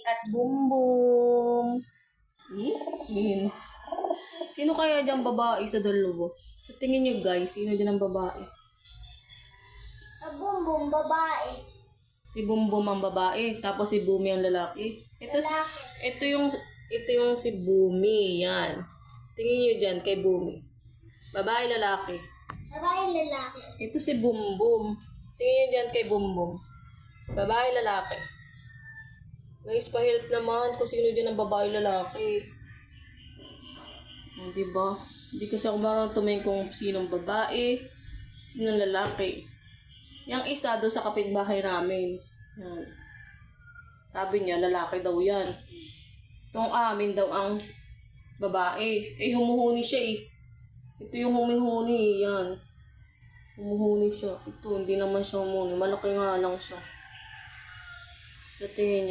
at Bumbum. Yun. Sino kaya diyang babae sa dalawa? Sa tingin nyo guys, sino dyan ang babae? Sa Bumbum, babae. Si Bumbum ang babae, tapos si Bumi ang lalaki. Lalaki. Ito yung si Bumi, yan. Tingin nyo dyan kay Bumi. Babae, lalaki. Babae, lalaki. Ito si Bumbum. Tingin nyo dyan kay Bumbum. Babae, lalaki. Guys, pa-help naman kung sino dyan ang babae, lalaki. Diba? Hindi kasi ako marunong tumingin kung sinong babae, sinong lalaki. Yang isa doon sa kapitbahay namin. Yan. Sabi niya, lalaki daw yan. Itong amin daw ang babae. Eh, humuhuni siya eh. Ito yung humihuni, yan. Humuhuni siya. Ito, hindi naman siya humuhuni. Malaki nga lang siya. Sa tingin niyo,